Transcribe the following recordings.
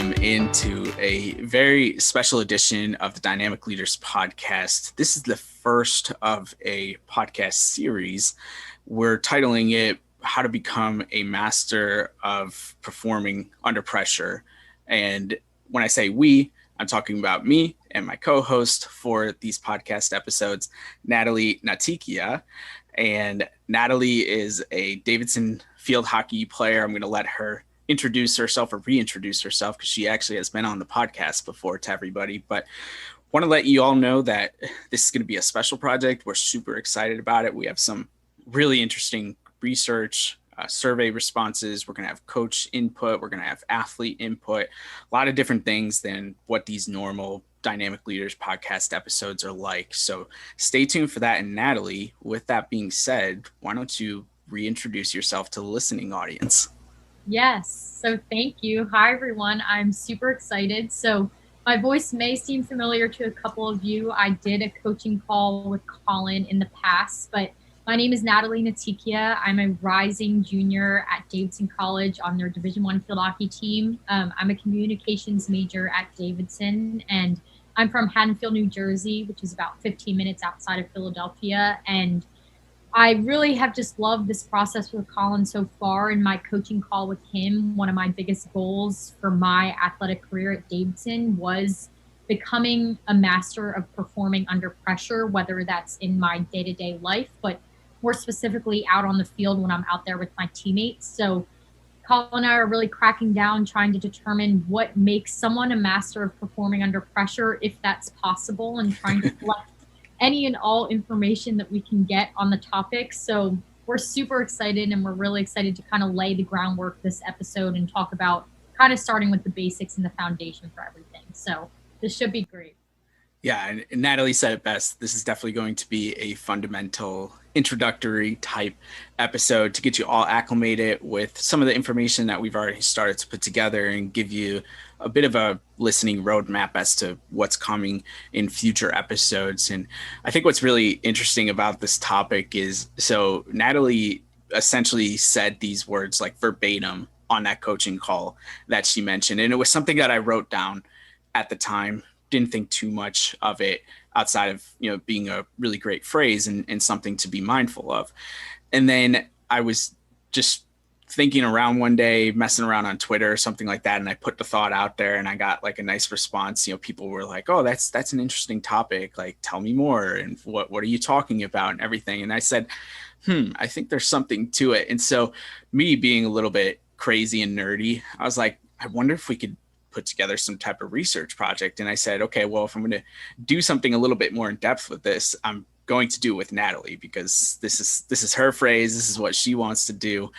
welcome into a very special edition of the Dynamic Leaders Podcast. This is the first of a podcast series. We're titling it How to Become a Master of Performing Under Pressure. And when I say we, I'm talking about me and my co-host for these podcast episodes, Natalie Naticchia. And Natalie is a Davidson field hockey player. I'm going to let her introduce herself or reintroduce herself because she actually has been on the podcast before to everybody. But want to let you all know that this is going to be a special project. We're super excited about it. We have some really interesting research, survey responses. We're going to have coach input. We're going to have athlete input, a lot of different things than what these normal Dynamic Leaders podcast episodes are like. So stay tuned for that. And Natalie, with that being said, why don't you reintroduce yourself to the listening audience? Yes. So thank you. Hi, everyone. I'm super excited. So my voice may seem familiar to a couple of you. I did a coaching call with Colin in the past, but my name is Natalie Naticchia. I'm a rising junior at Davidson College on their Division I field hockey team. I'm a communications major at Davidson, and I'm from Haddonfield, New Jersey, which is about 15 minutes outside of Philadelphia. And I really have just loved this process with Colin so far. In my coaching call with him, one of my biggest goals for my athletic career at Davidson was becoming a master of performing under pressure, whether that's in my day-to-day life, but more specifically out on the field when I'm out there with my teammates. So Colin and I are really cracking down, trying to determine what makes someone a master of performing under pressure, if that's possible, and trying to collect any and all information that we can get on the topic. So we're super excited, and we're really excited to kind of lay the groundwork this episode and talk about kind of starting with the basics and the foundation for everything. So this should be great. Yeah, and Natalie said it best. This is definitely going to be a fundamental introductory type episode to get you all acclimated with some of the information that we've already started to put together and give you a bit of a listening roadmap as to what's coming in future episodes. And I think what's really interesting about this topic is, so Natalie essentially said these words like verbatim on that coaching call that she mentioned. And it was something that I wrote down at the time. Didn't think too much of it outside of, being a really great phrase and something to be mindful of. And then I was just thinking around one day, messing around on Twitter or something like that. And I put the thought out there and I got like a nice response. People were like, oh, that's an interesting topic. Like, tell me more. And what are you talking about and everything? And I said, I think there's something to it. And so me being a little bit crazy and nerdy, I was like, I wonder if we could put together some type of research project. And I said, okay, well, if I'm going to do something a little bit more in depth with this, I'm going to do it with Natalie because this is her phrase. This is what she wants to do.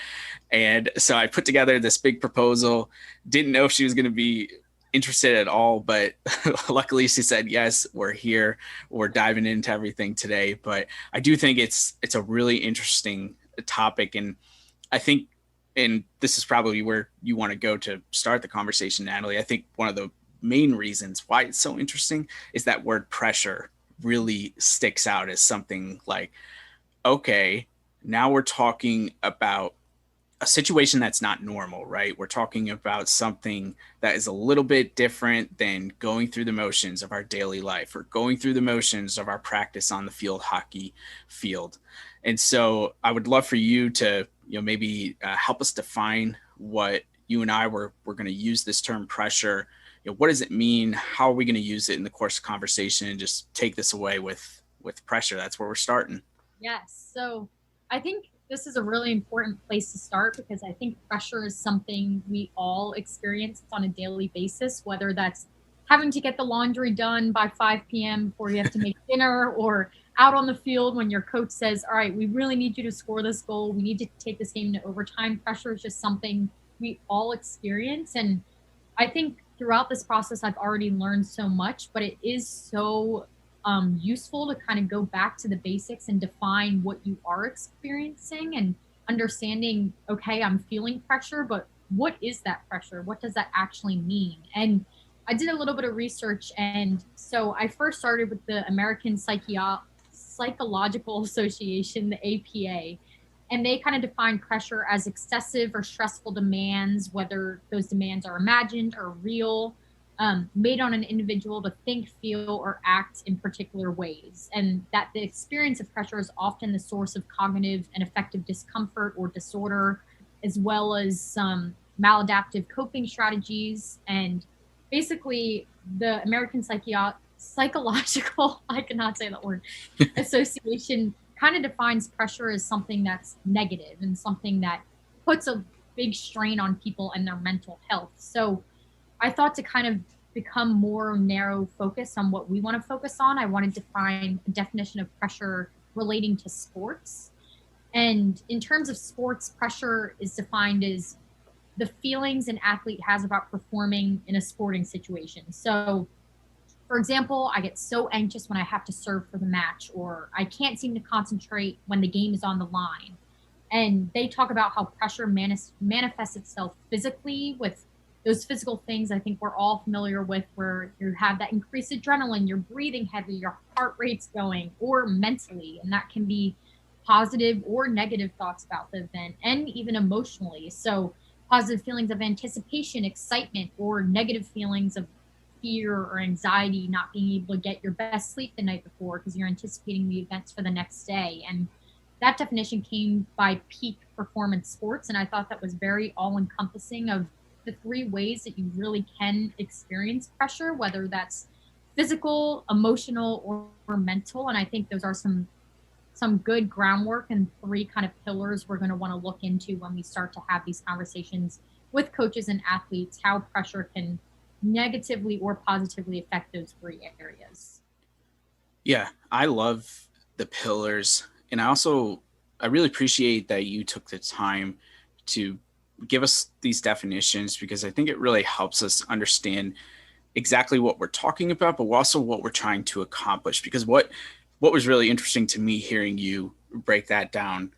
And so I put together this big proposal. Didn't know if she was going to be interested at all, but luckily she said, yes, we're here. We're diving into everything today. But I do think it's a really interesting topic. And I think, and this is probably where you want to go to start the conversation, Natalie. I think one of the main reasons why it's so interesting is that word pressure really sticks out as something like, okay, now we're talking about a situation that's not normal, right? We're talking about something that is a little bit different than going through the motions of our daily life or going through the motions of our practice on the field hockey field. And so I would love for you to, maybe help us define what you and I were going to use this term pressure. What does it mean? How are we going to use it in the course of conversation, and just take this away with pressure? That's where we're starting. Yes. So I think this is a really important place to start because I think pressure is something we all experience on a daily basis, whether that's having to get the laundry done by 5 p.m. before you have to make dinner, or out on the field when your coach says, all right, we really need you to score this goal. We need to take this game to overtime. Pressure is just something we all experience. And I think throughout this process, I've already learned so much, but it is so useful to kind of go back to the basics and define what you are experiencing and understanding, okay, I'm feeling pressure, but what is that pressure? What does that actually mean? And I did a little bit of research. And so I first started with the American Psychological Association, the APA. And they kind of define pressure as excessive or stressful demands, whether those demands are imagined or real, made on an individual to think, feel, or act in particular ways. And that the experience of pressure is often the source of cognitive and affective discomfort or disorder, as well as some maladaptive coping strategies. And basically, the American Psychological, I cannot say that word, Association kind of defines pressure as something that's negative and something that puts a big strain on people and their mental health. So I thought to kind of become more narrow focus on what we want to focus on, I wanted to find a definition of pressure relating to sports. And in terms of sports, pressure is defined as the feelings an athlete has about performing in a sporting situation. So, for example, I get so anxious when I have to serve for the match, or I can't seem to concentrate when the game is on the line. And they talk about how pressure manifests itself physically with those physical things I think we're all familiar with, where you have that increased adrenaline, you're breathing heavy, your heart rate's going, or mentally. And that can be positive or negative thoughts about the event, and even emotionally. So, positive feelings of anticipation, excitement, or negative feelings of fear or anxiety, not being able to get your best sleep the night before because you're anticipating the events for the next day. And that definition came by Peak Performance Sports. And I thought that was very all encompassing of the three ways that you really can experience pressure, whether that's physical, emotional, or mental. And I think those are some good groundwork and three kind of pillars we're going to want to look into when we start to have these conversations with coaches and athletes, how pressure can negatively or positively affect those three areas. Yeah, I love the pillars. And I really appreciate that you took the time to give us these definitions, because I think it really helps us understand exactly what we're talking about, but also what we're trying to accomplish. Because what was really interesting to me hearing you break that down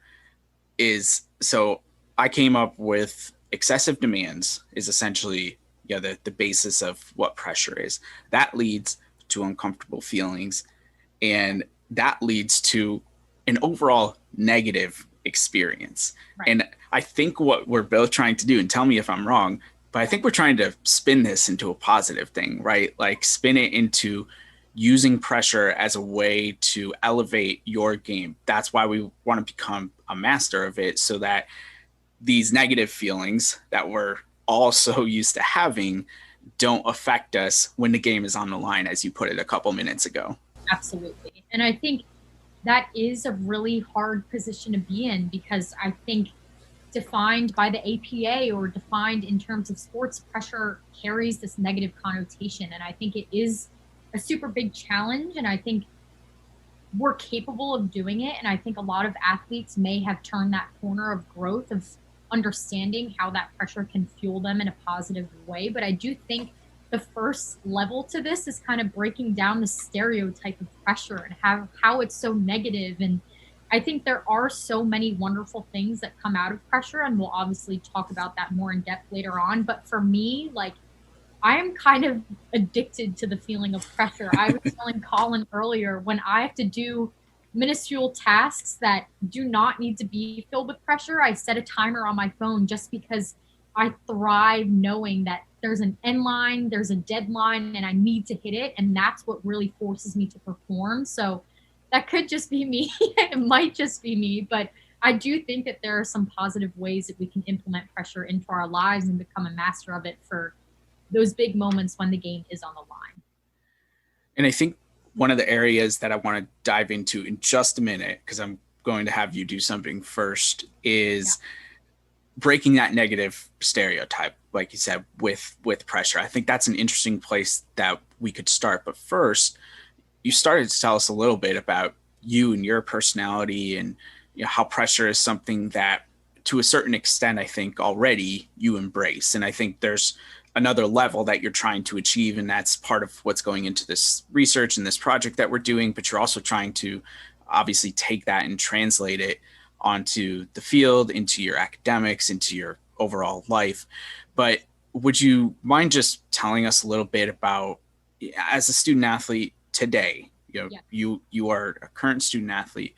is, so I came up with excessive demands is essentially, yeah, the basis of what pressure is. That leads to uncomfortable feelings, and that leads to an overall negative experience. Right. And I think what we're both trying to do, and tell me if I'm wrong, but I think we're trying to spin this into a positive thing, right? Like spin it into using pressure as a way to elevate your game. That's why we want to become a master of it, so that these negative feelings that we're all so used to having don't affect us when the game is on the line, as you put it a couple minutes ago. Absolutely. And I think that is a really hard position to be in, because I think defined by the APA or defined in terms of sports, pressure carries this negative connotation. And I think it is a super big challenge. And I think we're capable of doing it. And I think a lot of athletes may have turned that corner of growth of understanding how that pressure can fuel them in a positive way. But I do think the first level to this is kind of breaking down the stereotype of pressure and how it's so negative. And I think there are so many wonderful things that come out of pressure, and we'll obviously talk about that more in depth later on. But for me, like, I am kind of addicted to the feeling of pressure. I was telling Colin earlier, when I have to do minuscule tasks that do not need to be filled with pressure, I set a timer on my phone just because I thrive knowing that there's an end line, there's a deadline, and I need to hit it. And that's what really forces me to perform. So that could just be me. It might just be me, but I do think that there are some positive ways that we can implement pressure into our lives and become a master of it for those big moments when the game is on the line. And I think one of the areas that I want to dive into in just a minute, because I'm going to have you do something first, is breaking that negative stereotype, like you said, with pressure. I think that's an interesting place that we could start. But first, you started to tell us a little bit about you and your personality, and how pressure is something that, to a certain extent, I think already you embrace. And I think there's another level that you're trying to achieve, and that's part of what's going into this research and this project that we're doing. But you're also trying to obviously take that and translate it onto the field, into your academics, into your overall life. But would you mind just telling us a little bit about, as a student athlete today, you are a current student athlete,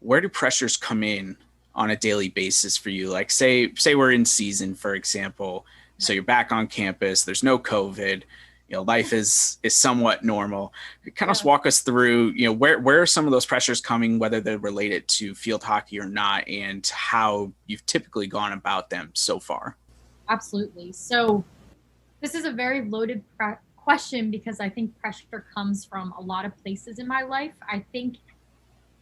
where do pressures come in on a daily basis for you? Like say we're in season, for example, so Right. you're back on campus, there's no COVID, life is somewhat normal. Kind of Yeah. walk us through, where are some of those pressures coming, whether they're related to field hockey or not, and how you've typically gone about them so far. Absolutely. So this is a very loaded question because I think pressure comes from a lot of places in my life. I think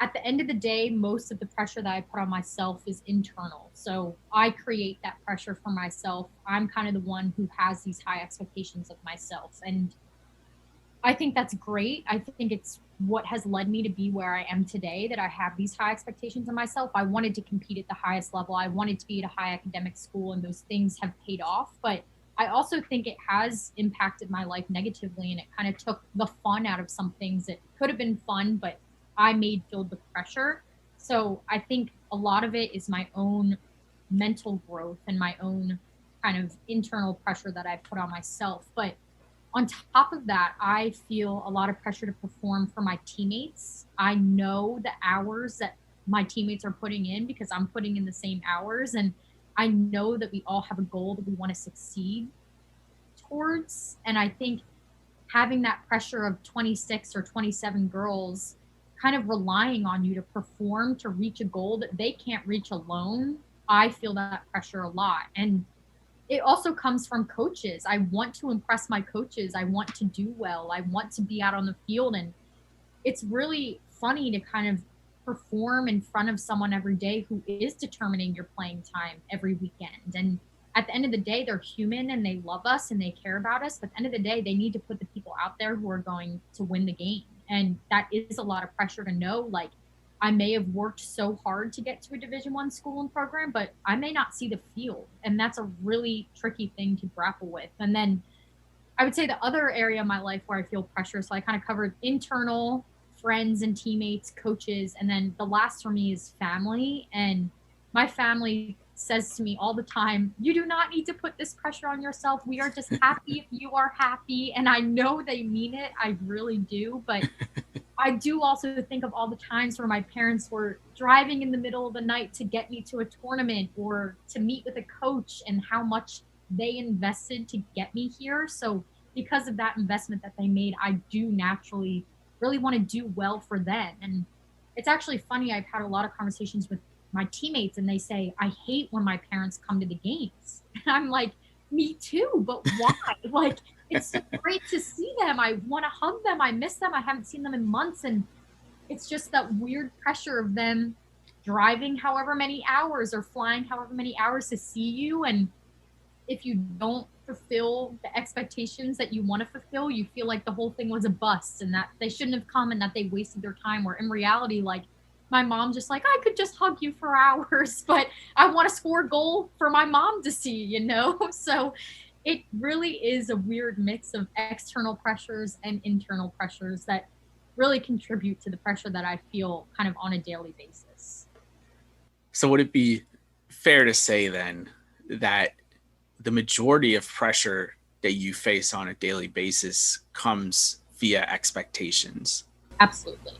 at the end of the day, most of the pressure that I put on myself is internal. So I create that pressure for myself. I'm kind of the one who has these high expectations of myself. And I think that's great. I think it's what has led me to be where I am today, that I have these high expectations of myself. I wanted to compete at the highest level. I wanted to be at a high academic school, and those things have paid off. But I also think it has impacted my life negatively, and it kind of took the fun out of some things that could have been fun, but I made filled with pressure. So I think a lot of it is my own mental growth and my own kind of internal pressure that I put on myself. But on top of that, I feel a lot of pressure to perform for my teammates. I know the hours that my teammates are putting in because I'm putting in the same hours. And I know that we all have a goal that we want to succeed towards. And I think having that pressure of 26 or 27 girls kind of relying on you to perform to reach a goal that they can't reach alone, I feel that pressure a lot. And it also comes from coaches. I want to impress my coaches. I want to do well. I want to be out on the field. And it's really funny to kind of perform in front of someone every day who is determining your playing time every weekend. And at the end of the day, they're human and they love us and they care about us. But at the end of the day, they need to put the people out there who are going to win the game. And that is a lot of pressure to know. Like, I may have worked so hard to get to a Division I school and program, but I may not see the field. And that's a really tricky thing to grapple with. And then I would say the other area of my life where I feel pressure, so I kind of covered internal, friends and teammates, coaches, and then the last for me is family. And my family says to me all the time, you do not need to put this pressure on yourself. We are just happy if you are happy. And I know they mean it. I really do. But I do also think of all the times where my parents were driving in the middle of the night to get me to a tournament or to meet with a coach, and how much they invested to get me here. So, because of that investment that they made, I do naturally really want to do well for them. And it's actually funny, I've had a lot of conversations with my teammates, and they say, I hate when my parents come to the games. And I'm like, me too, but why? Like, it's so great to see them. I want to hug them. I miss them. I haven't seen them in months. And it's just that weird pressure of them driving however many hours or flying however many hours to see you. And if you don't fulfill the expectations that you want to fulfill, you feel like the whole thing was a bust and that they shouldn't have come and that they wasted their time. Where in reality, like, my mom just like, I could just hug you for hours, but I want to score a goal for my mom to see, you know? So it really is a weird mix of external pressures and internal pressures that really contribute to the pressure that I feel kind of on a daily basis. So would it be fair to say then that the majority of pressure that you face on a daily basis comes via expectations? Absolutely.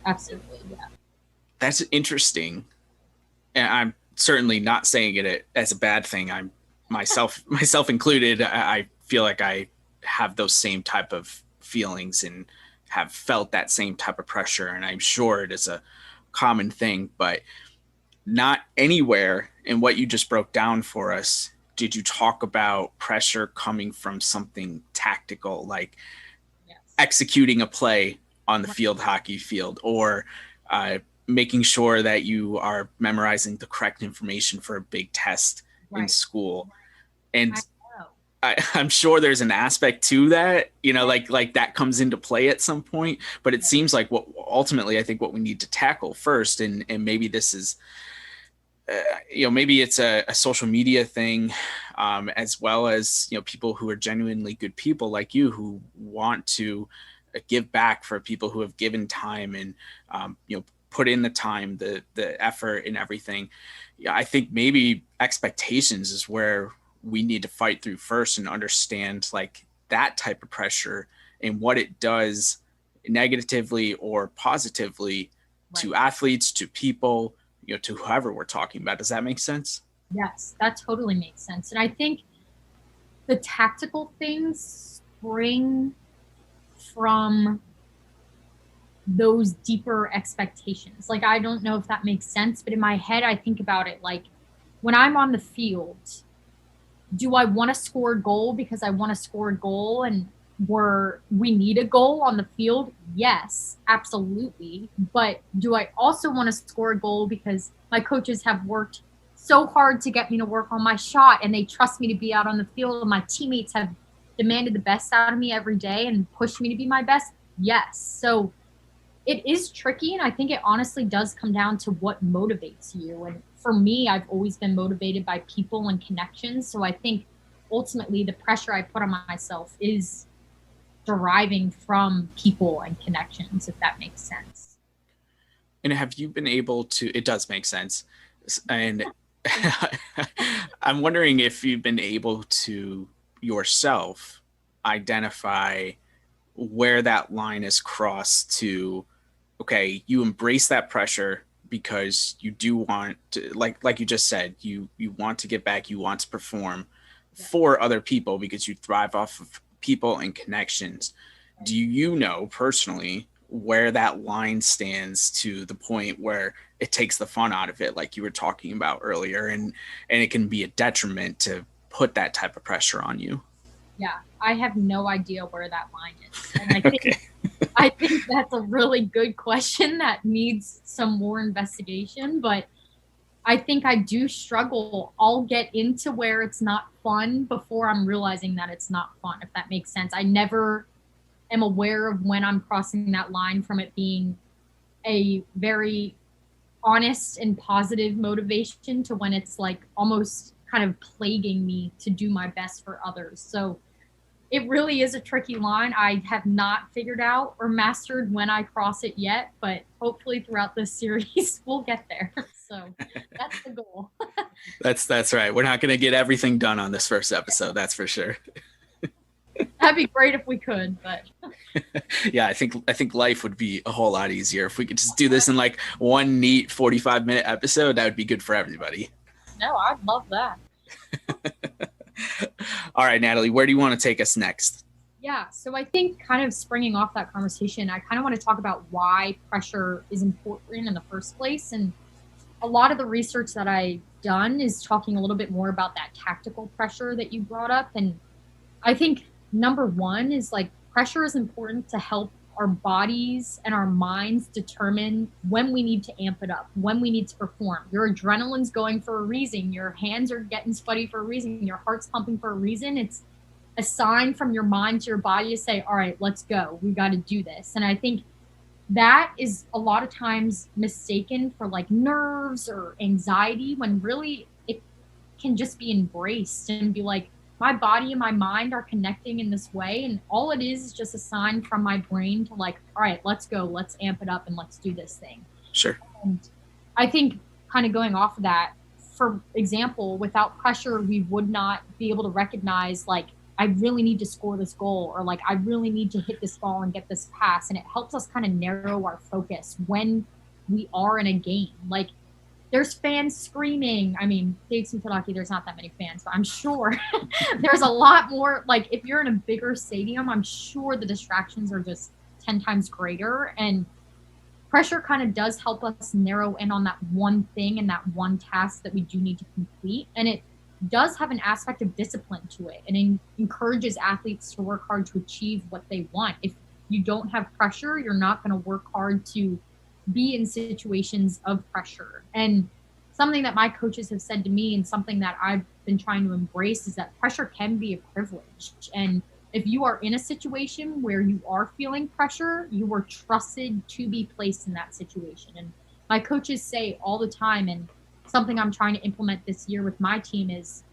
Absolutely. Yeah. That's interesting. And I'm certainly not saying it as a bad thing. I'm myself included. I feel like I have those same type of feelings and have felt that same type of pressure. And I'm sure it is a common thing, but not anywhere in what you just broke down for us did you talk about pressure coming from something tactical, like Yes. executing a play on the field hockey field, or making sure that you are memorizing the correct information for a big test in Right. school. And I know. I'm sure there's an aspect to that, like that comes into play at some point. But it seems like what ultimately I think what we need to tackle first, and maybe this is, maybe it's a social media thing, as well as people who are genuinely good people like you who want to give back for people who have given time and put in the time, the effort and everything. Yeah, I think maybe expectations is where we need to fight through first and understand like that type of pressure and what it does negatively or positively Right. to athletes, to people, to whoever we're talking about. Does that make sense? Yes, that totally makes sense. And I think the tactical things spring from those deeper expectations. Like, I don't know if that makes sense, but in my head, I think about it like when I'm on the field, do I want to score a goal because I want to score a goal and we need a goal on the field? Yes, absolutely. But do I also want to score a goal because my coaches have worked so hard to get me to work on my shot and they trust me to be out on the field and my teammates have demanded the best out of me every day and pushed me to be my best? Yes. So it is tricky, and I think it honestly does come down to what motivates you. And for me, I've always been motivated by people and connections. So I think ultimately the pressure I put on myself is deriving from people and connections, if that makes sense. And have you been able to, it does make sense. And I'm wondering if you've been able to yourself identify where that line is crossed to, okay, you embrace that pressure because you do want to, like you just said, you want to get back, you want to perform for other people because you thrive off of people and connections. Do you know personally where that line stands to the point where it takes the fun out of it, like you were talking about earlier, and it can be a detriment to put that type of pressure on you? Yeah, I have no idea where that line is. And I think Okay. I think that's a really good question that needs some more investigation, but I think I do struggle. I'll get into where it's not fun before I'm realizing that it's not fun, if that makes sense. I never am aware of when I'm crossing that line from it being a very honest and positive motivation to when it's like almost kind of plaguing me to do my best for others. So it really is a tricky line. I have not figured out or mastered when I cross it yet, but hopefully throughout this series we'll get there. So that's the goal. That's right. We're not going to get everything done on this first episode, that's for sure. That'd be great if we could, but Yeah, I think life would be a whole lot easier if we could just do this in like one neat 45-minute episode. That would be good for everybody. no, I'd love that. All right, Natalie, where do you want to take us next? Yeah, so I think kind of springing off that conversation, I kind of want to talk about why pressure is important in the first place. And a lot of the research that I've done is talking a little bit more about that tactical pressure that you brought up. And I think number one is like pressure is important to help our bodies and our minds determine when we need to amp it up, when we need to perform. Your adrenaline's going for a reason. Your hands are getting sweaty for a reason. Your heart's pumping for a reason. It's a sign from your mind to your body to say, all right, let's go. We got to do this. And I think that is a lot of times mistaken for like nerves or anxiety when really it can just be embraced and be like, my body and my mind are connecting in this way. And all it is just a sign from my brain to like, all right, let's go, let's amp it up and let's do this thing. Sure. And I think kind of going off of that, for example, without pressure, we would not be able to recognize like, I really need to score this goal or like, I really need to hit this ball and get this pass. And it helps us kind of narrow our focus when we are in a game. Like there's fans screaming. I mean, States and Kentucky, there's not that many fans, but I'm sure there's a lot more. Like if you're in a bigger stadium, I'm sure the distractions are just 10 times greater. And pressure kind of does help us narrow in on that one thing and that one task that we do need to complete. And it does have an aspect of discipline to it and encourages athletes to work hard to achieve what they want. If you don't have pressure, you're not going to work hard to be in situations of pressure. And something that my coaches have said to me and something that I've been trying to embrace is that pressure can be a privilege. And if you are in a situation where you are feeling pressure, you are trusted to be placed in that situation. And my coaches say all the time, and something I'm trying to implement this year with my team is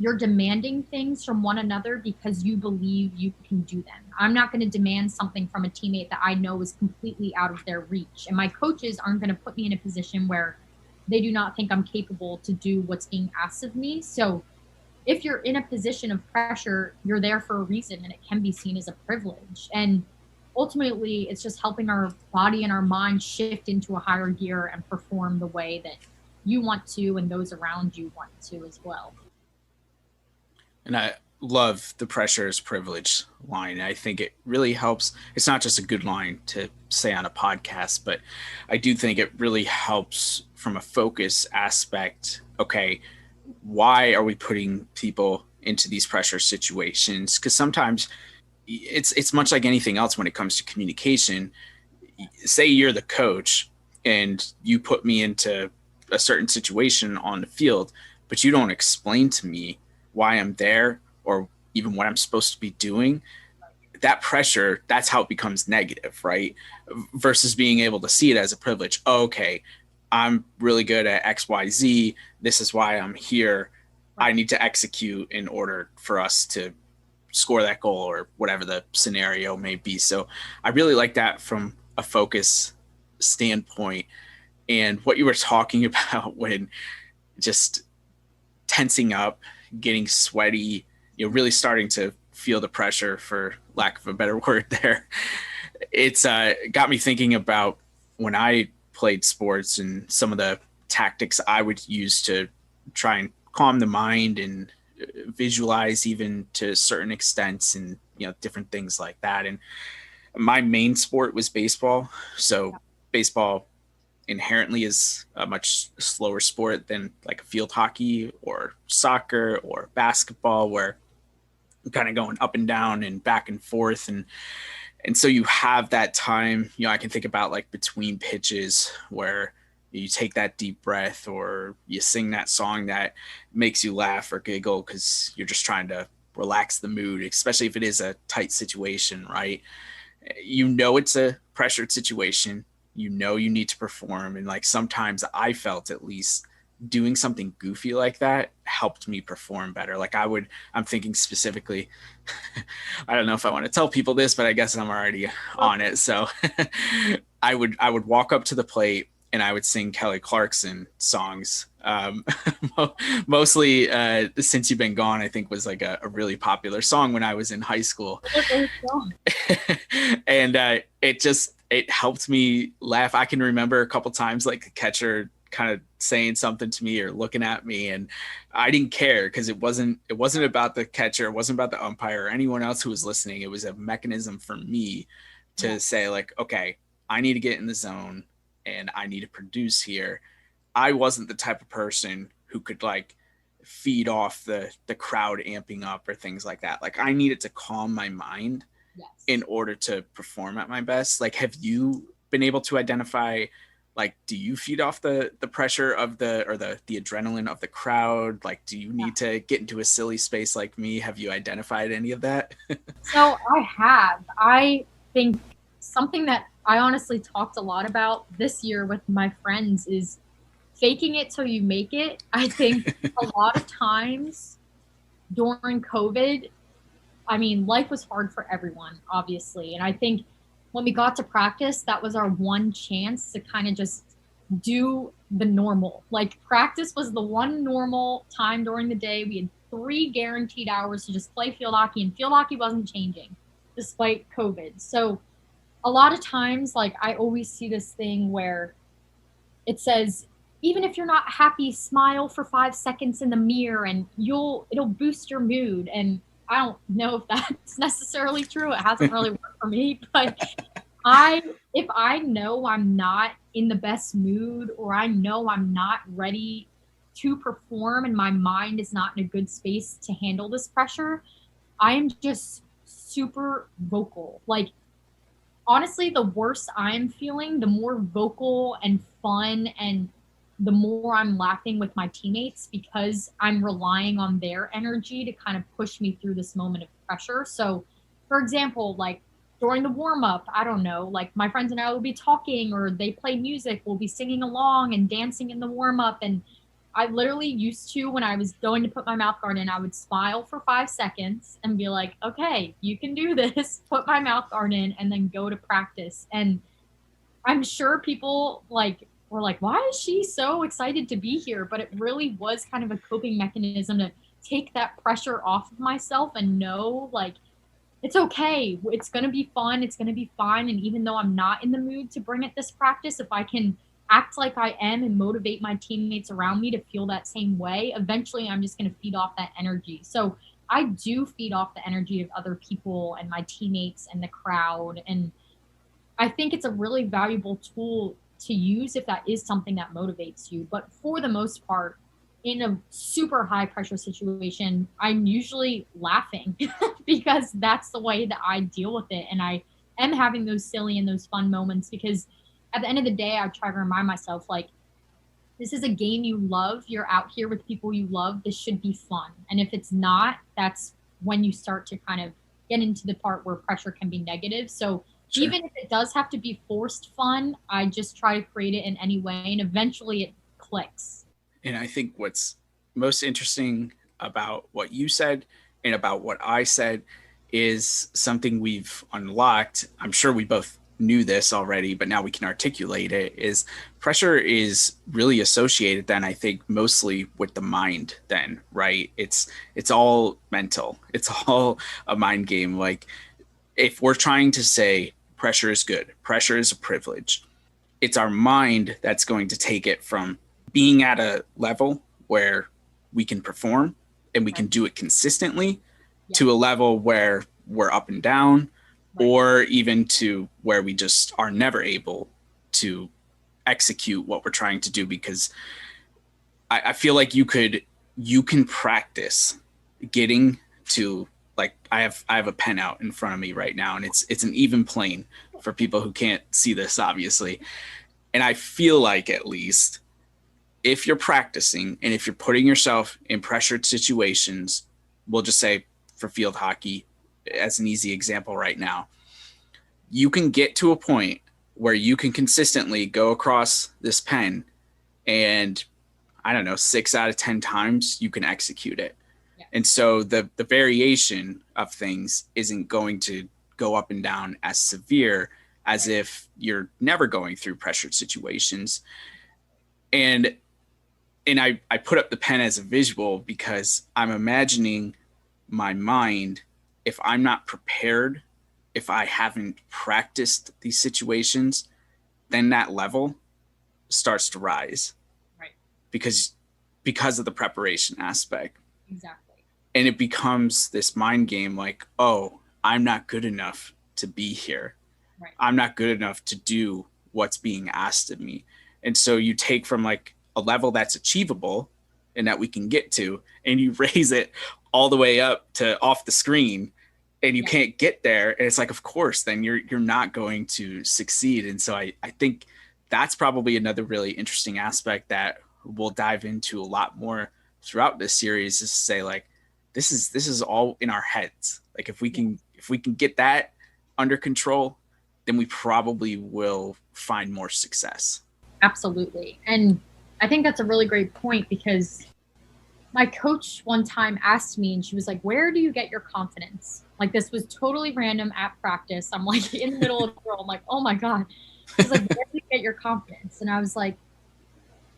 you're demanding things from one another because you believe you can do them. I'm not going to demand something from a teammate that I know is completely out of their reach. And my coaches aren't going to put me in a position where they do not think I'm capable to do what's being asked of me. So if you're in a position of pressure, you're there for a reason and it can be seen as a privilege. And ultimately it's just helping our body and our mind shift into a higher gear and perform the way that you want to and those around you want to as well. And I love the pressure is privilege line. I think it really helps. It's not just a good line to say on a podcast, but I do think it really helps from a focus aspect. Okay, why are we putting people into these pressure situations? Because sometimes it's much like anything else when it comes to communication. Say you're the coach and you put me into a certain situation on the field, but you don't explain to me why I'm there or even what I'm supposed to be doing. That pressure, that's how it becomes negative, right? Versus being able to see it as a privilege. Oh, okay, I'm really good at XYZ. This is why I'm here. I Right. need to execute in order for us to score that goal or whatever the scenario may be. So I really like that from a focus standpoint. And what you were talking about when just tensing up, getting sweaty, really starting to feel the pressure, for lack of a better word there. It's got me thinking about when I played sports and some of the tactics I would use to try and calm the mind and visualize even to certain extents and different things like that. And my main sport was baseball. So baseball inherently is a much slower sport than like field hockey or soccer or basketball, where you're kind of going up and down and back and forth. And so you have that time, I can think about like between pitches where you take that deep breath or you sing that song that makes you laugh or giggle because you're just trying to relax the mood, especially if it is a tight situation, right? It's a pressured situation. You need to perform. And like sometimes I felt at least doing something goofy like that helped me perform better. I'm thinking specifically, I don't know if I want to tell people this, but I guess I'm already on it. So I would walk up to the plate and I would sing Kelly Clarkson songs. Mostly Since You've Been Gone, I think was like a really popular song when I was in high school. And it helped me laugh. I can remember a couple times like the catcher kind of saying something to me or looking at me, and I didn't care because it wasn't about the catcher, it wasn't about the umpire or anyone else who was listening. It was a mechanism for me Yeah. to say like, okay, I need to get in the zone and I need to produce here. I wasn't the type of person who could like feed off the crowd amping up or things like that. Like I needed to calm my mind in Yes. order to perform at my best. Like, have you been able to identify, like, do you feed off the pressure of the adrenaline of the crowd? Like, do you need to get into a silly space like me? Have you identified any of that? So I have. I think something that I honestly talked a lot about this year with my friends is faking it till you make it. I think a lot of times during COVID, I mean, life was hard for everyone, obviously. And I think when we got to practice, that was our one chance to kind of just do the normal. Like, practice was the one normal time during the day. We had 3 guaranteed hours to just play field hockey, and field hockey wasn't changing despite COVID. So, a lot of times, like, I always see this thing where it says, even if you're not happy, smile for 5 seconds in the mirror and it'll boost your mood. And I don't know if that's necessarily true. It hasn't really worked for me, but I if I know I'm not in the best mood or I know I'm not ready to perform and my mind is not in a good space to handle this pressure, I am just super vocal. Like, honestly, the worse I'm feeling, the more vocal and fun and the more I'm laughing with my teammates because I'm relying on their energy to kind of push me through this moment of pressure. So, for example, like during the warm up, I don't know, like my friends and I will be talking or they play music, we'll be singing along and dancing in the warm up. And I literally used to, when I was going to put my mouth guard in, I would smile for 5 seconds and be like, okay, you can do this, put my mouth guard in, and then go to practice. And I'm sure people like were like, why is she so excited to be here? But it really was kind of a coping mechanism to take that pressure off of myself and know like it's okay. It's going to be fun. It's going to be fine. And even though I'm not in the mood to bring it this practice, if I can act like I am and motivate my teammates around me to feel that same way, eventually I'm just going to feed off that energy. So I do feed off the energy of other people and my teammates and the crowd. And I think it's a really valuable tool to use if that is something that motivates you. But for the most part, in a super high pressure situation, I'm usually laughing because that's the way that I deal with it. And I am having those silly and those fun moments because at the end of the day, I try to remind myself, like, this is a game you love. You're out here with people you love. This should be fun. And if it's not, that's when you start to kind of get into the part where pressure can be negative. So Sure. even if it does have to be forced fun, I just try to create it in any way. And eventually it clicks. And I think what's most interesting about what you said and about what I said is something we've unlocked. I'm sure we both knew this already, but now we can articulate it. Is pressure is really associated then, I think, mostly with the mind then, right? It's all mental. It's all a mind game. Like if we're trying to say pressure is good, pressure is a privilege, it's our mind that's going to take it from being at a level where we can perform and we Right. can do it consistently Yeah. to a level where we're up and down, Right. or even to where we just are never able to execute what we're trying to do. Because I feel like you can practice getting to, like, I have a pen out in front of me right now, and it's an even plane for people who can't see this obviously. And I feel like, at least, if you're practicing and if you're putting yourself in pressured situations, we'll just say for field hockey as an easy example right now, you can get to a point where you can consistently go across this pen and, I don't know, 6 out of 10 times you can execute it. Yeah. And so the variation of things isn't going to go up and down as severe as Right. if you're never going through pressured situations. And I put up the pen as a visual because I'm imagining my mind, if I'm not prepared, if I haven't practiced these situations, then that level starts to rise Right. because because of the preparation aspect. Exactly. And it becomes this mind game, like, oh, I'm not good enough to be here. Right. I'm not good enough to do what's being asked of me. And so you take from like a level that's achievable and that we can get to, and you raise it all the way up to off the screen, and you Yeah. can't get there. And it's like, of course, then you're not going to succeed. And so I think that's probably another really interesting aspect that we'll dive into a lot more throughout this series, is to say, like, this is all in our heads. Like Yeah. if we can get that under control, then we probably will find more success. Absolutely. And I think that's a really great point because my coach one time asked me and she was like, "Where do you get your confidence?" Like, this was totally random at practice. I'm like in the middle of the drill. I'm like, "Oh my God." She's like, "Where do you get your confidence?" And I was like,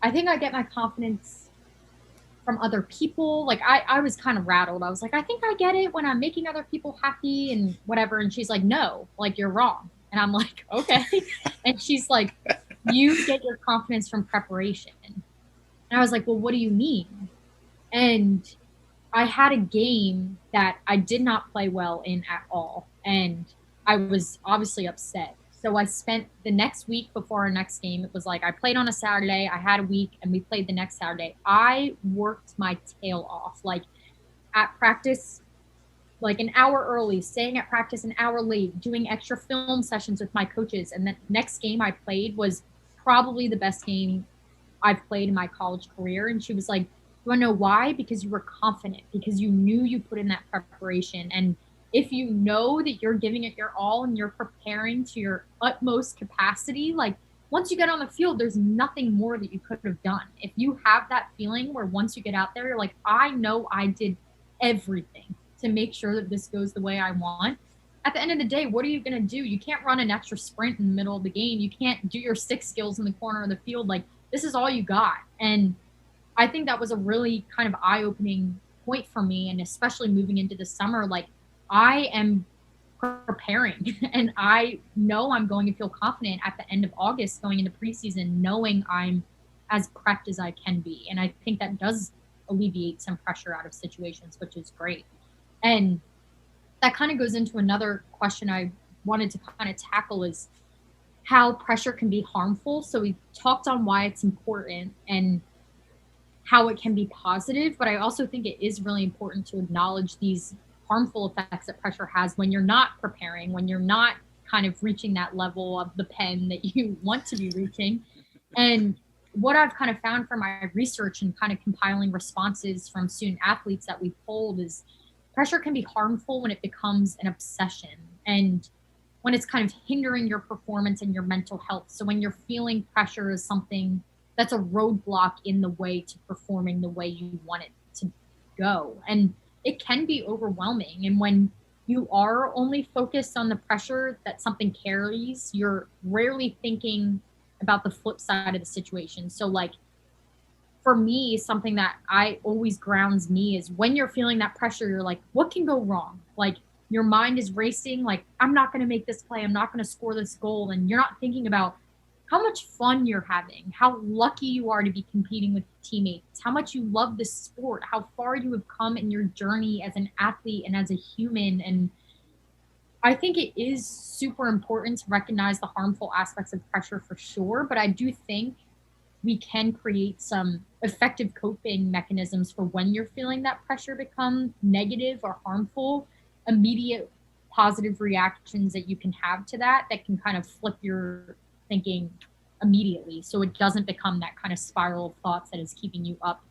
"I think I get my confidence from other people." Like, I was kind of rattled. I was like, "I think I get it when I'm making other people happy and whatever." And she's like, "No, like, you're wrong." And I'm like, "Okay." And she's like, "You get your confidence from preparation." And I was like, "Well, what do you mean?" And I had a game that I did not play well in at all. And I was obviously upset. So I spent the next week before our next game. It was like I played on a Saturday, I had a week, and we played the next Saturday. I worked my tail off. Like at practice, like an hour early, staying at practice an hour late, doing extra film sessions with my coaches. And the next game I played was probably the best game I've played in my college career. And she was like, "You want to know why? Because you were confident, because you knew you put in that preparation. And if you know that you're giving it your all and you're preparing to your utmost capacity, like once you get on the field, there's nothing more that you could have done. If you have that feeling where once you get out there, you're like, I know I did everything to make sure that this goes the way I want. At the end of the day, what are you going to do? You can't run an extra sprint in the middle of the game. You can't do your stick skills in the corner of the field. Like, this is all you got." And I think that was a really kind of eye-opening point for me. And especially moving into the summer, like I am preparing. And I know I'm going to feel confident at the end of August going into preseason, knowing I'm as prepped as I can be. And I think that does alleviate some pressure out of situations, which is great. And that kind of goes into another question I wanted to kind of tackle is how pressure can be harmful. So we talked on why it's important and how it can be positive, but I also think it is really important to acknowledge these harmful effects that pressure has when you're not preparing, when you're not kind of reaching that level of the pen that you want to be reaching. And what I've kind of found from my research and kind of compiling responses from student athletes that we polled is pressure can be harmful when it becomes an obsession and when it's kind of hindering your performance and your mental health. So when you're feeling pressure as something that's a roadblock in the way to performing the way you want it to go. And it can be overwhelming. And when you are only focused on the pressure that something carries, you're rarely thinking about the flip side of the situation. So, like, for me, something that I always grounds me is when you're feeling that pressure, you're like, what can go wrong? Like, your mind is racing, like, I'm not going to make this play, I'm not going to score this goal. And you're not thinking about how much fun you're having, how lucky you are to be competing with teammates, how much you love this sport, how far you have come in your journey as an athlete and as a human. And I think it is super important to recognize the harmful aspects of pressure for sure, but I do think we can create some effective coping mechanisms for when you're feeling that pressure become negative or harmful, immediate positive reactions that you can have to that can kind of flip your thinking immediately so it doesn't become that kind of spiral of thoughts that is keeping you up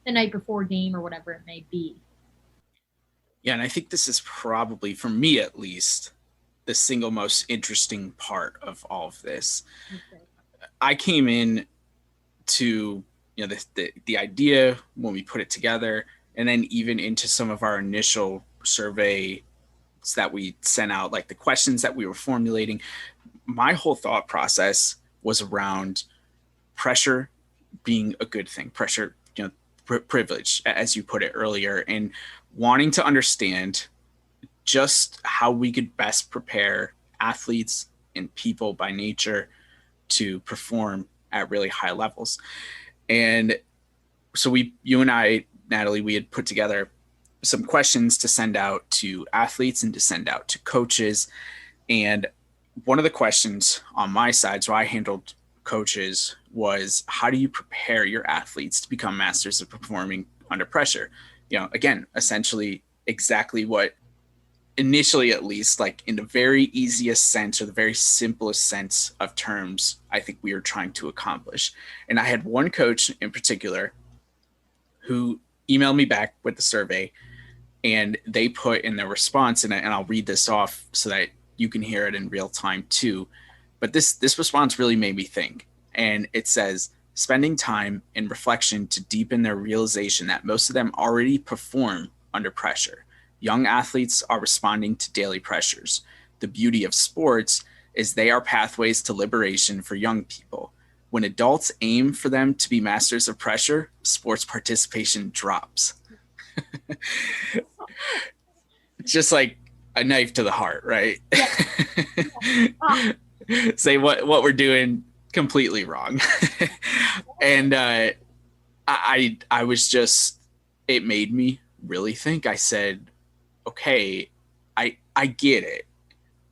the night before a game or whatever it may be. Yeah, and I think this is probably, for me at least, the single most interesting part of all of this. Okay. I came in to the idea when we put it together, and then even into some of our initial survey that we sent out, like the questions that we were formulating. My whole thought process was around pressure being a good thing, pressure, privilege, as you put it earlier, and wanting to understand just how we could best prepare athletes and people by nature to perform at really high levels. And so you and I, Natalie, we had put together some questions to send out to athletes and to send out to coaches. And one of the questions on my side, so I handled coaches, was how do you prepare your athletes to become masters of performing under pressure? Again, essentially exactly what initially, at least, like in the very easiest sense or the very simplest sense of terms, I think we were trying to accomplish. And I had one coach in particular who emailed me back with the survey, and they put in their response, and I'll read this off so that you can hear it in real time too. But this response really made me think. And it says, spending time in reflection to deepen their realization that most of them already perform under pressure. Young athletes are responding to daily pressures. The beauty of sports is they are pathways to liberation for young people. When adults aim for them to be masters of pressure, sports participation drops. Just like a knife to the heart, right? Yeah. Say what we're doing completely wrong. And I was just, it made me really think. I said, okay, I get it.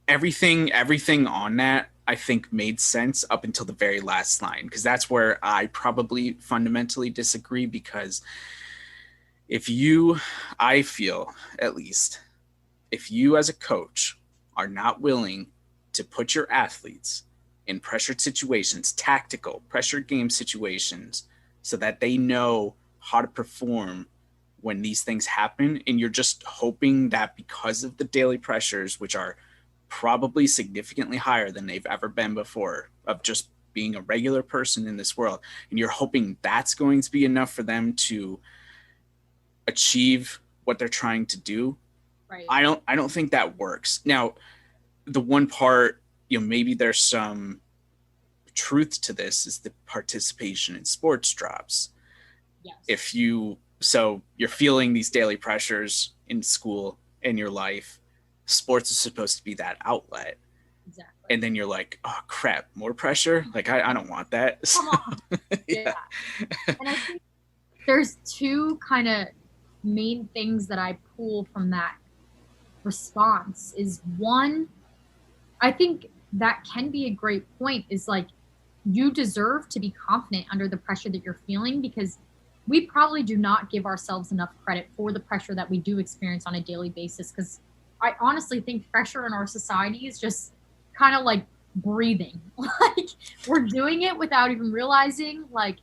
Everything on that I think made sense up until the very last line, because that's where I probably fundamentally disagree. Because I feel, at least, if you as a coach are not willing to put your athletes in pressured situations, tactical pressure game situations, so that they know how to perform when these things happen, and you're just hoping that because of the daily pressures, which are probably significantly higher than they've ever been before, of just being a regular person in this world, and you're hoping that's going to be enough for them to achieve what they're trying to do. Right. I don't think that works. Now, the one part, maybe there's some truth to this, is the participation in sports drops. Yes. So you're feeling these daily pressures in school, in your life, sports is supposed to be that outlet. Exactly. And then you're like, oh crap, more pressure. Like I don't want that. Come on. Yeah. Yeah. And I think there's two kind of main things that I pull from that response is one, I think that can be a great point is like you deserve to be confident under the pressure that you're feeling because we probably do not give ourselves enough credit for the pressure that we do experience on a daily basis because I honestly think pressure in our society is just kind of like breathing. Like we're doing it without even realizing like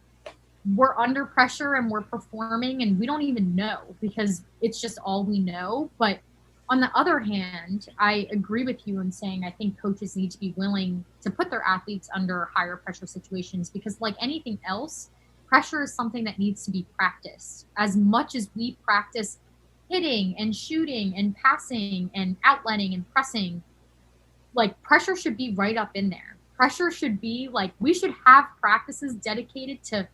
we're under pressure and we're performing and we don't even know because it's just all we know. But on the other hand, I agree with you in saying I think coaches need to be willing to put their athletes under higher pressure situations because, like anything else, pressure is something that needs to be practiced. As much as we practice hitting and shooting and passing and outletting and pressing, like pressure should be right up in there. Pressure should be like we should have practices dedicated to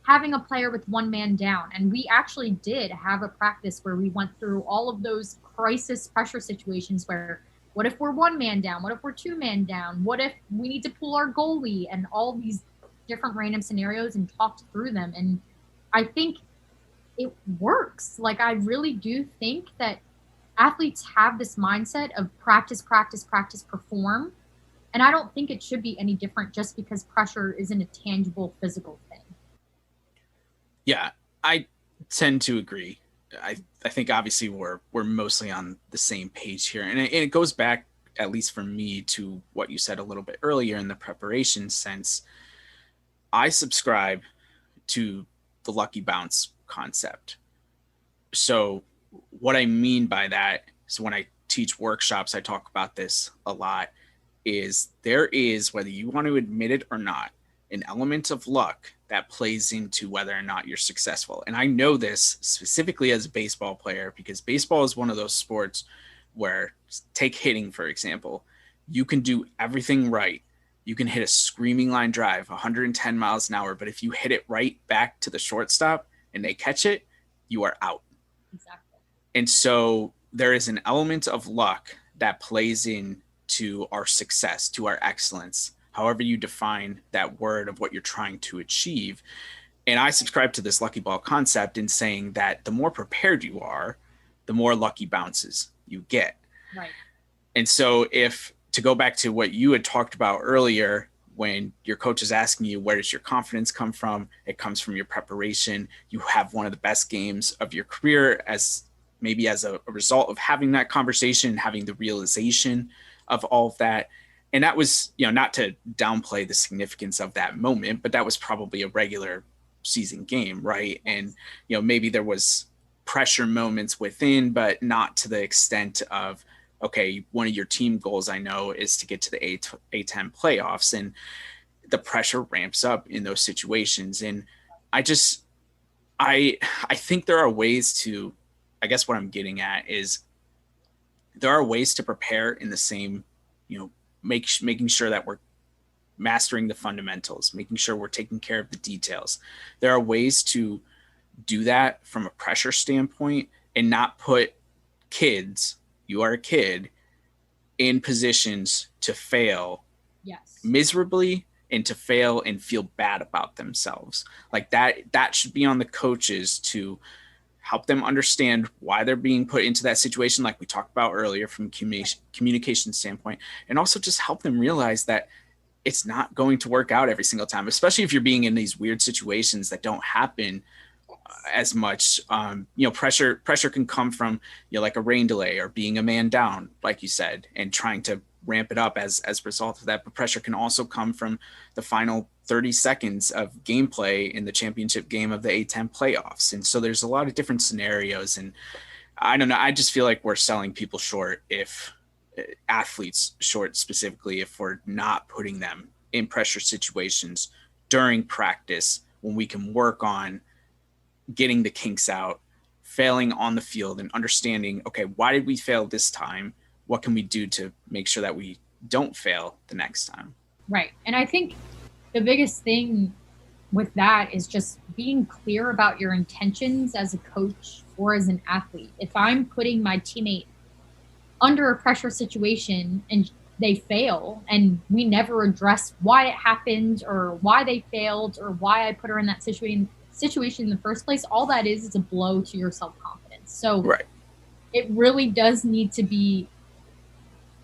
having a player with one man down. And we actually did have a practice where we went through all of those crisis pressure situations where what if we're one man down? What if we're two man down? What if we need to pull our goalie and all these different random scenarios and talked through them. And I think it works. Like, I really do think that athletes have this mindset of practice, practice, practice, perform. And I don't think it should be any different just because pressure isn't a tangible physical thing. Yeah, I tend to agree. I think obviously we're mostly on the same page here, and it goes back, at least for me, to what you said a little bit earlier in the preparation sense. I subscribe to the lucky bounce concept. So what I mean by that is when I teach workshops, I talk about this a lot, is there is, whether you want to admit it or not, an element of luck that plays into whether or not you're successful. And I know this specifically as a baseball player because baseball is one of those sports where, take hitting, for example, you can do everything right. You can hit a screaming line drive 110 miles an hour, but if you hit it right back to the shortstop and they catch it, you are out. Exactly. And so there is an element of luck that plays into our success, to our excellence, however you define that word of what you're trying to achieve. And I subscribe to this lucky ball concept in saying that the more prepared you are, the more lucky bounces you get. Right. And so if, to go back to what you had talked about earlier, when your coach is asking you, where does your confidence come from? It comes from your preparation. You have one of the best games of your career as maybe as a result of having that conversation, having the realization of all of that. And that was, not to downplay the significance of that moment, but that was probably a regular season game, right? And, maybe there was pressure moments within, but not to the extent of, okay, one of your team goals, I know, is to get to the A10 playoffs, and the pressure ramps up in those situations. And I think there are ways to, I guess what I'm getting at is there are ways to prepare in the same, making sure that we're mastering the fundamentals, making sure we're taking care of the details. There are ways to do that from a pressure standpoint and not put kids, you are a kid, in positions to fail Yes. miserably and to fail and feel bad about themselves. Like that should be on the coaches to help them understand why they're being put into that situation, like we talked about earlier, from communication standpoint, and also just help them realize that it's not going to work out every single time, especially if you're being in these weird situations that don't happen as much. Pressure can come from, like a rain delay or being a man down, like you said, and trying to ramp it up as a result of that. But pressure can also come from the final 30 seconds of gameplay in the championship game of the A10 playoffs. And so there's a lot of different scenarios. And I don't know, I just feel like we're selling people short, if athletes short specifically, if we're not putting them in pressure situations during practice when we can work on getting the kinks out, failing on the field, and understanding, okay, why did we fail this time? What can we do to make sure that we don't fail the next time? Right. And I think the biggest thing with that is just being clear about your intentions as a coach or as an athlete. If I'm putting my teammate under a pressure situation and they fail and we never address why it happened or why they failed or why I put her in that situation in the first place, all that is a blow to your self-confidence. So Right. it really does need to be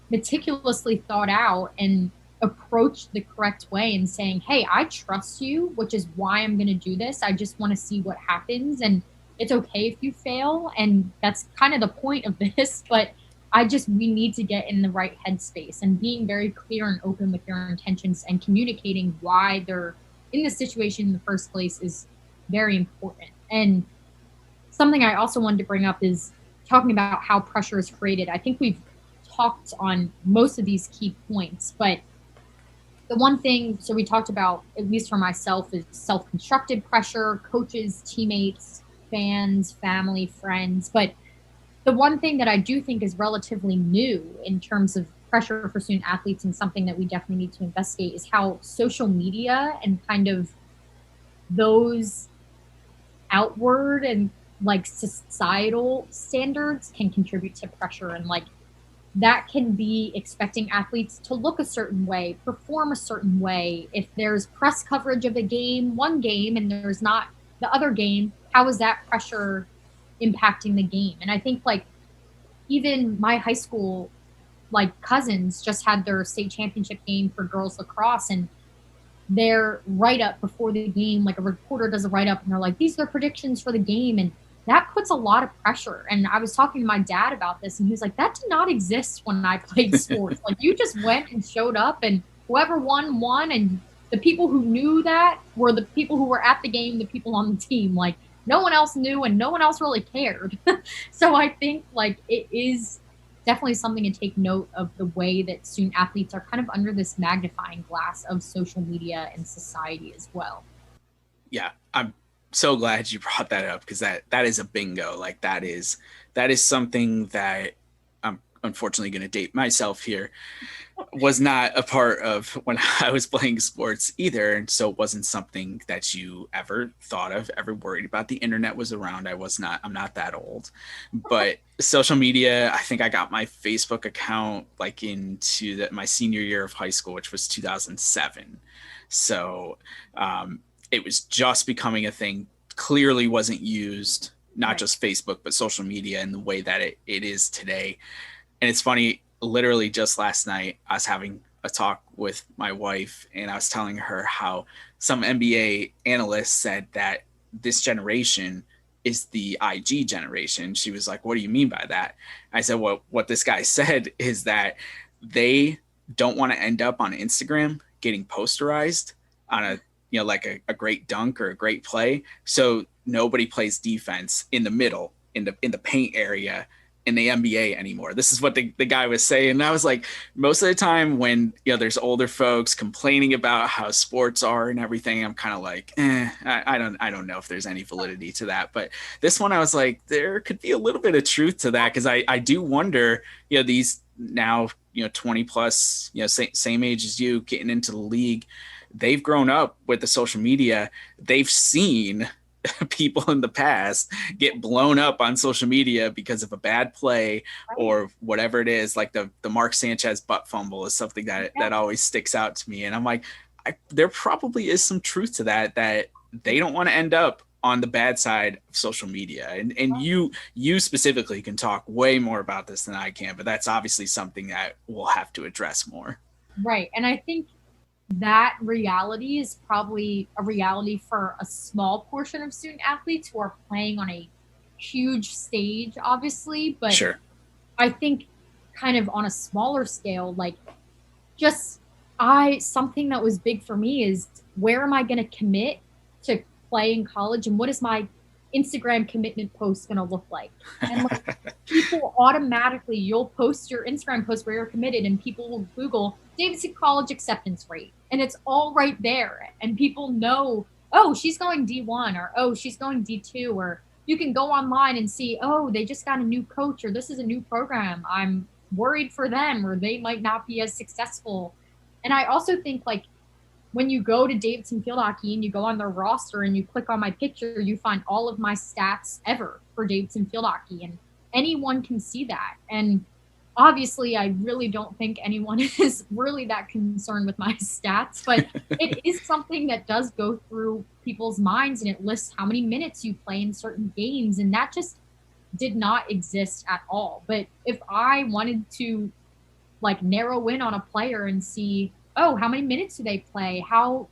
meticulously thought out and approached the correct way and saying, hey, I trust you, which is why I'm going to do this. I just want to see what happens. And it's okay if you fail. And that's kind of the point of this. But we need to get in the right headspace and being very clear and open with your intentions and communicating why they're in this situation in the first place is very important. And something I also wanted to bring up is talking about how pressure is created. I think we've talked on most of these key points, but the one thing, so we talked about, at least for myself, is self-constructed pressure, coaches, teammates, fans, family, friends. But the one thing that I do think is relatively new in terms of pressure for student athletes and something that we definitely need to investigate is how social media and kind of those outward and like societal standards can contribute to pressure. And like that can be expecting athletes to look a certain way, perform a certain way. If there's press coverage of a game, one game, and there's not the other game, how is that pressure impacting the game? And I think like even my high school like cousins just had their state championship game for girls lacrosse, and their write up before the game, like a reporter does a write up and they're like, these are predictions for the game. And that puts a lot of pressure. And I was talking to my dad about this and he was like, that did not exist when I played sports. Like you just went and showed up and whoever won. And the people who knew that were the people who were at the game, the people on the team. Like no one else knew and no one else really cared. So I think like it is definitely something to take note of the way that student athletes are kind of under this magnifying glass of social media and society as well. Yeah, I'm so glad you brought that up because that is a bingo. Like that is something that I'm unfortunately going to date myself here. Was not a part of when I was playing sports either, and so it wasn't something that you ever thought of, ever worried about. The internet was around. I'm not that old, but social media. I think I got my Facebook account like into my senior year of high school, which was 2007. So it was just becoming a thing. Clearly wasn't used, not Right. just Facebook, but social media in the way that it is today. And it's funny, literally just last night, I was having a talk with my wife and I was telling her how some NBA analysts said that this generation is the IG generation. She was like, what do you mean by that? I said, well, what this guy said is that they don't want to end up on Instagram getting posterized on a, like a great dunk or a great play. So nobody plays defense in the middle, in the paint area in the NBA anymore. This is what the guy was saying. And I was like, most of the time when there's older folks complaining about how sports are and everything, I'm kind of like, I don't know if there's any validity to that. But this one, I was like, there could be a little bit of truth to that because I do wonder, these now 20 plus, same age as you getting into the league, they've grown up with the social media. They've seen people in the past get blown up on social media because of a bad play or whatever it is. Like the Mark Sanchez butt fumble is something that always sticks out to me. And I'm like, there probably is some truth to that they don't want to end up on the bad side of social media. And you specifically can talk way more about this than I can, but that's obviously something that we'll have to address more. Right. And I think that reality is probably a reality for a small portion of student athletes who are playing on a huge stage, obviously. But Sure. I think kind of on a smaller scale, like just something that was big for me is where am I going to commit to play in college and what is my Instagram commitment post going to look like? And like people automatically, you'll post your Instagram post where you're committed and people will Google Davidson College acceptance rate and it's all right there. And people know, oh, she's going D1 or oh, she's going D2 or you can go online and see, oh, they just got a new coach or this is a new program. I'm worried for them or they might not be as successful. And I also think like when you go to Davidson Field Hockey and you go on their roster and you click on my picture, you find all of my stats ever for Davidson Field Hockey and anyone can see that. And obviously I really don't think anyone is really that concerned with my stats, but it is something that does go through people's minds, and it lists how many minutes you play in certain games, and that just did not exist at all. But if I wanted to like narrow in on a player and see, oh, how many minutes do they play? How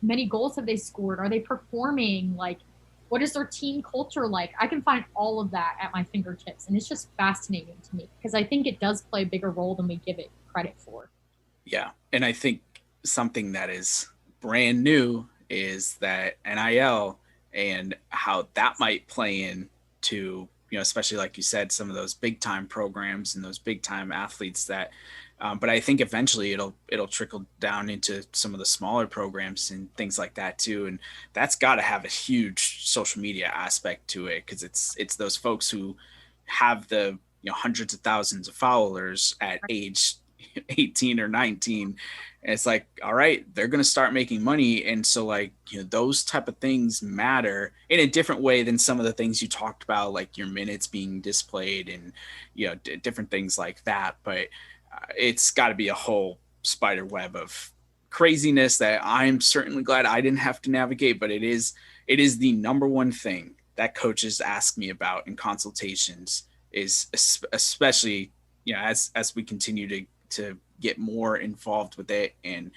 many goals have they scored? Are they performing? Like, what is their team culture like? I can find all of that at my fingertips. And it's just fascinating to me because I think it does play a bigger role than we give it credit for. Yeah. And I think something that is brand new is that NIL and how that might play in to, especially like you said, some of those big time programs and those big time athletes that, but I think eventually it'll trickle down into some of the smaller programs and things like that too. And that's got to have a huge social media aspect to it, because it's those folks who have the hundreds of thousands of followers at age 18 or 19. And it's like, all right, they're going to start making money. And so like, those type of things matter in a different way than some of the things you talked about, like your minutes being displayed and, different things like that. But it's got to be a whole spider web of craziness that I'm certainly glad I didn't have to navigate, but it is the number one thing that coaches ask me about in consultations, is especially, as we continue to get more involved with it, and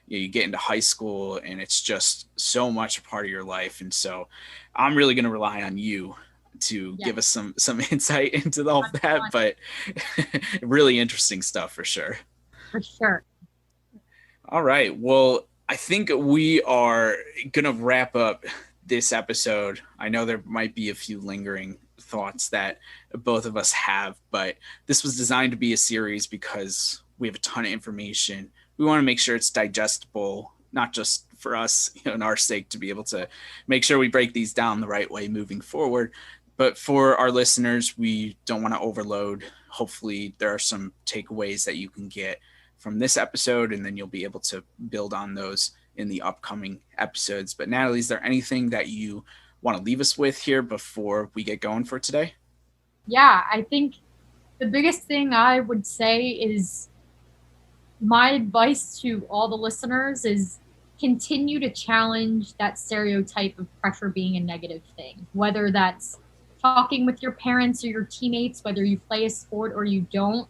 you get into high school and it's just so much a part of your life. And so I'm really going to rely on you to give us some insight into all of that, but really interesting stuff for sure. For sure. All right. Well, I think we are going to wrap up this episode. I know there might be a few lingering thoughts that both of us have, but this was designed to be a series because we have a ton of information. We want to make sure it's digestible, not just for us, and our sake, to be able to make sure we break these down the right way moving forward. But for our listeners, we don't want to overload. Hopefully there are some takeaways that you can get from this episode, and then you'll be able to build on those in the upcoming episodes. But Natalie, is there anything that you want to leave us with here before we get going for today? Yeah, I think the biggest thing I would say is my advice to all the listeners is continue to challenge that stereotype of pressure being a negative thing, whether that's talking with your parents or your teammates, whether you play a sport or you don't.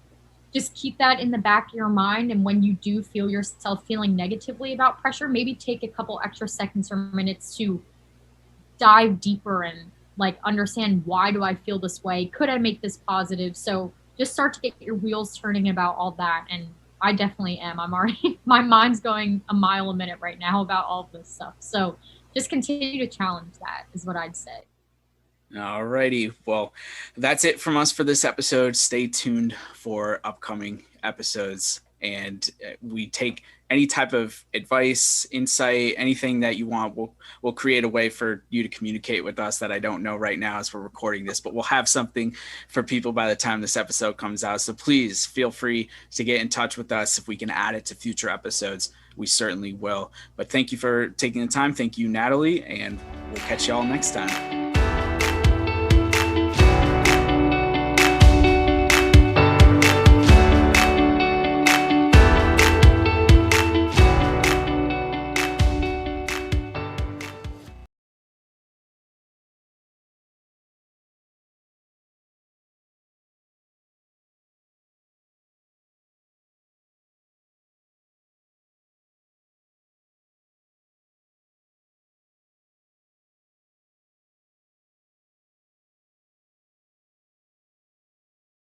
Just keep that in the back of your mind. And when you do feel yourself feeling negatively about pressure, maybe take a couple extra seconds or minutes to dive deeper and like understand, why do I feel this way? Could I make this positive? So just start to get your wheels turning about all that. And I definitely am. I'm already, my mind's going a mile a minute right now about all of this stuff. So just continue to challenge that is what I'd say. All righty. Well, that's it from us for this episode. Stay tuned for upcoming episodes, and we take any type of advice, insight, anything that you want. We'll create a way for you to communicate with us that I don't know right now as we're recording this, but we'll have something for people by the time this episode comes out. So please feel free to get in touch with us. If we can add it to future episodes, we certainly will. But thank you for taking the time. Thank you, Natalie, and we'll catch y'all next time.